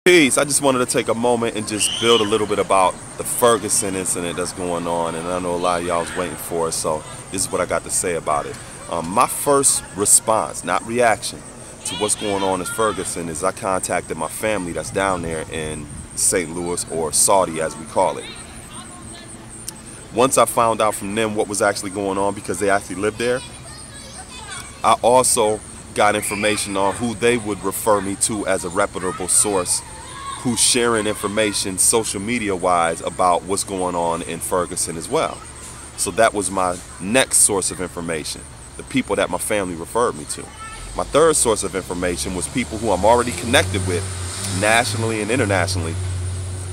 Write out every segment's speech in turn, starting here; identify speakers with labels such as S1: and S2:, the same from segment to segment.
S1: Peace. I just wanted to take a moment and just build a little bit about the Ferguson incident that's going on, and I know a lot of y'all was waiting for it, so this is what I got to say about it. My first response, not reaction, to what's going on in Ferguson is I contacted my family that's down there in St. Louis, or Saudi as we call it. Once I found out from them what was actually going on, because they actually lived there, I also got information on who they would refer me to as a reputable source who's sharing information social media wise about what's going on in Ferguson as well. So that was my next source of information, the people that my family referred me to. My third source of information was people who I'm already connected with nationally and internationally,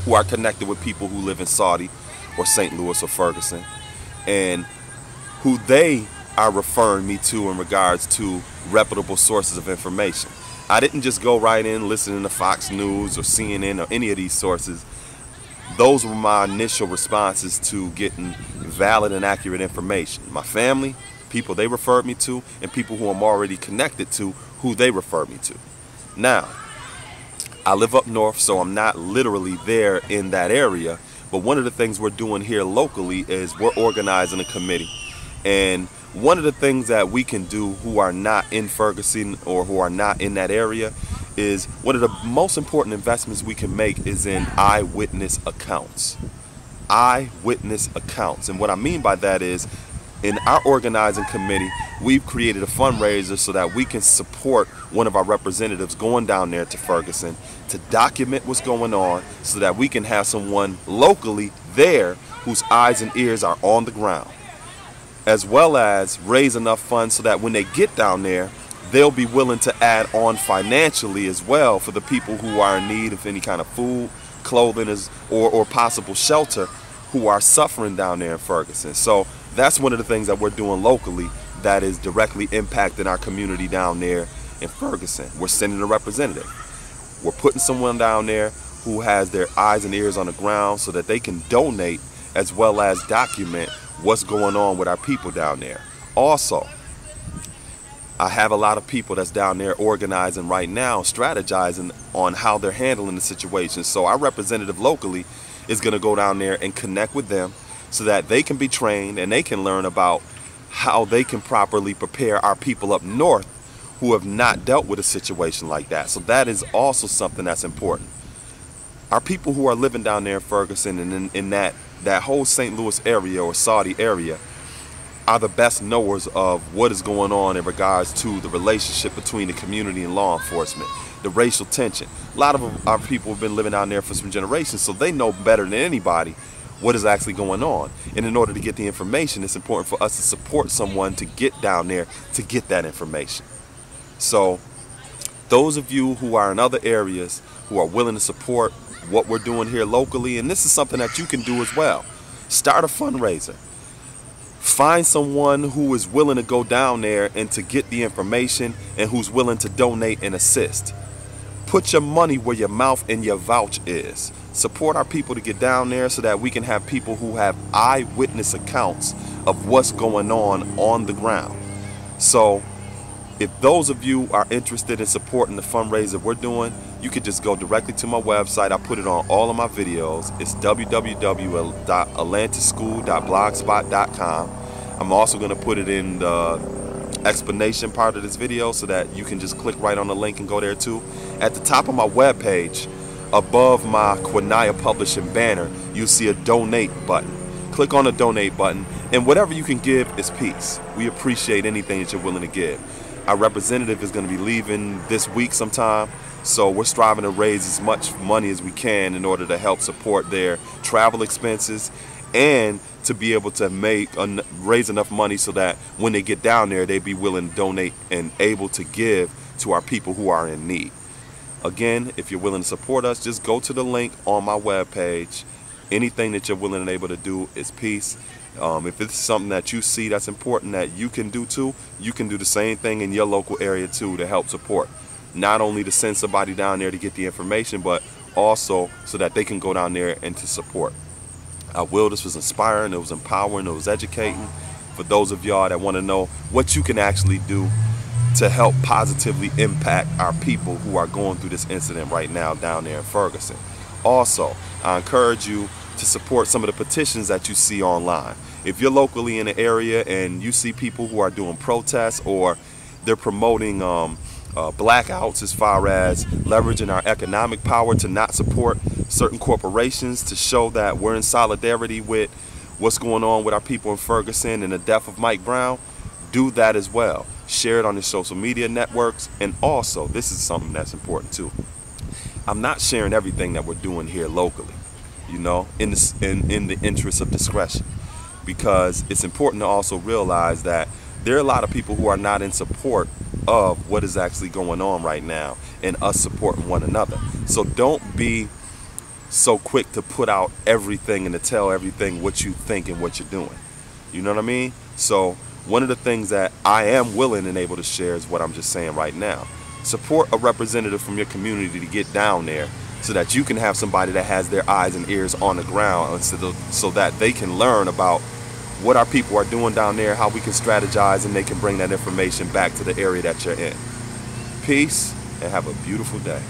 S1: who are connected with people who live in Saudi or St. Louis or Ferguson, and who they are referring me to in regards to reputable sources of information. I didn't just go right in listening to Fox News or CNN or any of these sources. Those were my initial responses to getting valid and accurate information. My family, people they referred me to, and people who I'm already connected to, who they referred me to. Now, I live up north, so I'm not literally there in that area, but one of the things we're doing here locally is we're organizing a committee. And one of the things that we can do who are not in Ferguson or who are not in that area is one of the most important investments we can make is in eyewitness accounts. Eyewitness accounts. And what I mean by that is, in our organizing committee, we've created a fundraiser so that we can support one of our representatives going down there to Ferguson to document what's going on so that we can have someone locally there whose eyes and ears are on the ground, as well as raise enough funds so that when they get down there, they'll be willing to add on financially as well for the people who are in need of any kind of food, clothing, or possible shelter, who are suffering down there in Ferguson. So that's one of the things that we're doing locally that is directly impacting our community down there in Ferguson. We're sending a representative. We're putting someone down there who has their eyes and ears on the ground so that they can donate as well as document what's going on with our people down there. Also, I have a lot of people that's down there organizing right now, strategizing on how they're handling the situation. So our representative locally is going to go down there and connect with them so that they can be trained and they can learn about how they can properly prepare our people up north who have not dealt with a situation like that. So that is also something that's important. Our people who are living down there in Ferguson and in that whole St. Louis area or Saudi area are the best knowers of what is going on in regards to the relationship between the community and law enforcement, the racial tension. A lot of our people have been living down there for some generations, so they know better than anybody what is actually going on. And in order to get the information, it's important for us to support someone to get down there to get that information. So those of you who are in other areas who are willing to support what we're doing here locally, and this is something that you can do as well, start a fundraiser. Find someone who is willing to go down there and to get the information and who's willing to donate and assist. Put your money where your mouth and your vouch is. Support our people to get down there so that we can have people who have eyewitness accounts of what's going on the ground. So if those of you are interested in supporting the fundraiser we're doing, you could just go directly to my website. I put it on all of my videos. It's www.atlantischool.blogspot.com. I'm also going to put it in the explanation part of this video so that you can just click right on the link and go there too. At the top of my webpage, above my Quinaya Publishing banner, you'll see a donate button. Click on the donate button, and whatever you can give is peace. We appreciate anything that you're willing to give. Our representative is going to be leaving this week sometime, so we're striving to raise as much money as we can in order to help support their travel expenses and to be able to raise enough money so that when they get down there, they'd be willing to donate and able to give to our people who are in need. Again, if you're willing to support us, just go to the link on my webpage. Anything that you're willing and able to do is peace. If it's something that you see that's important that you can do too, you can do the same thing in your local area too to help support. Not only to send somebody down there to get the information, but also so that they can go down there and to support. This was inspiring, it was empowering, it was educating. For those of y'all that want to know what you can actually do to help positively impact our people who are going through this incident right now down there in Ferguson. Also, I encourage you to support some of the petitions that you see online. If you're locally in the area and you see people who are doing protests or they're promoting blackouts as far as leveraging our economic power to not support certain corporations, to show that we're in solidarity with what's going on with our people in Ferguson and the death of Mike Brown, do that as well. Share it on your social media networks. And also, this is something that's important too. I'm not sharing everything that we're doing here locally, you know, in the interest of discretion, because it's important to also realize that there are a lot of people who are not in support of what is actually going on right now and us supporting one another. So don't be so quick to put out everything and to tell everything what you think and what you're doing. You know what I mean? So one of the things that I am willing and able to share is what I'm just saying right now. Support a representative from your community to get down there so that you can have somebody that has their eyes and ears on the ground so that they can learn about what our people are doing down there, how we can strategize, and they can bring that information back to the area that you're in. Peace, and have a beautiful day.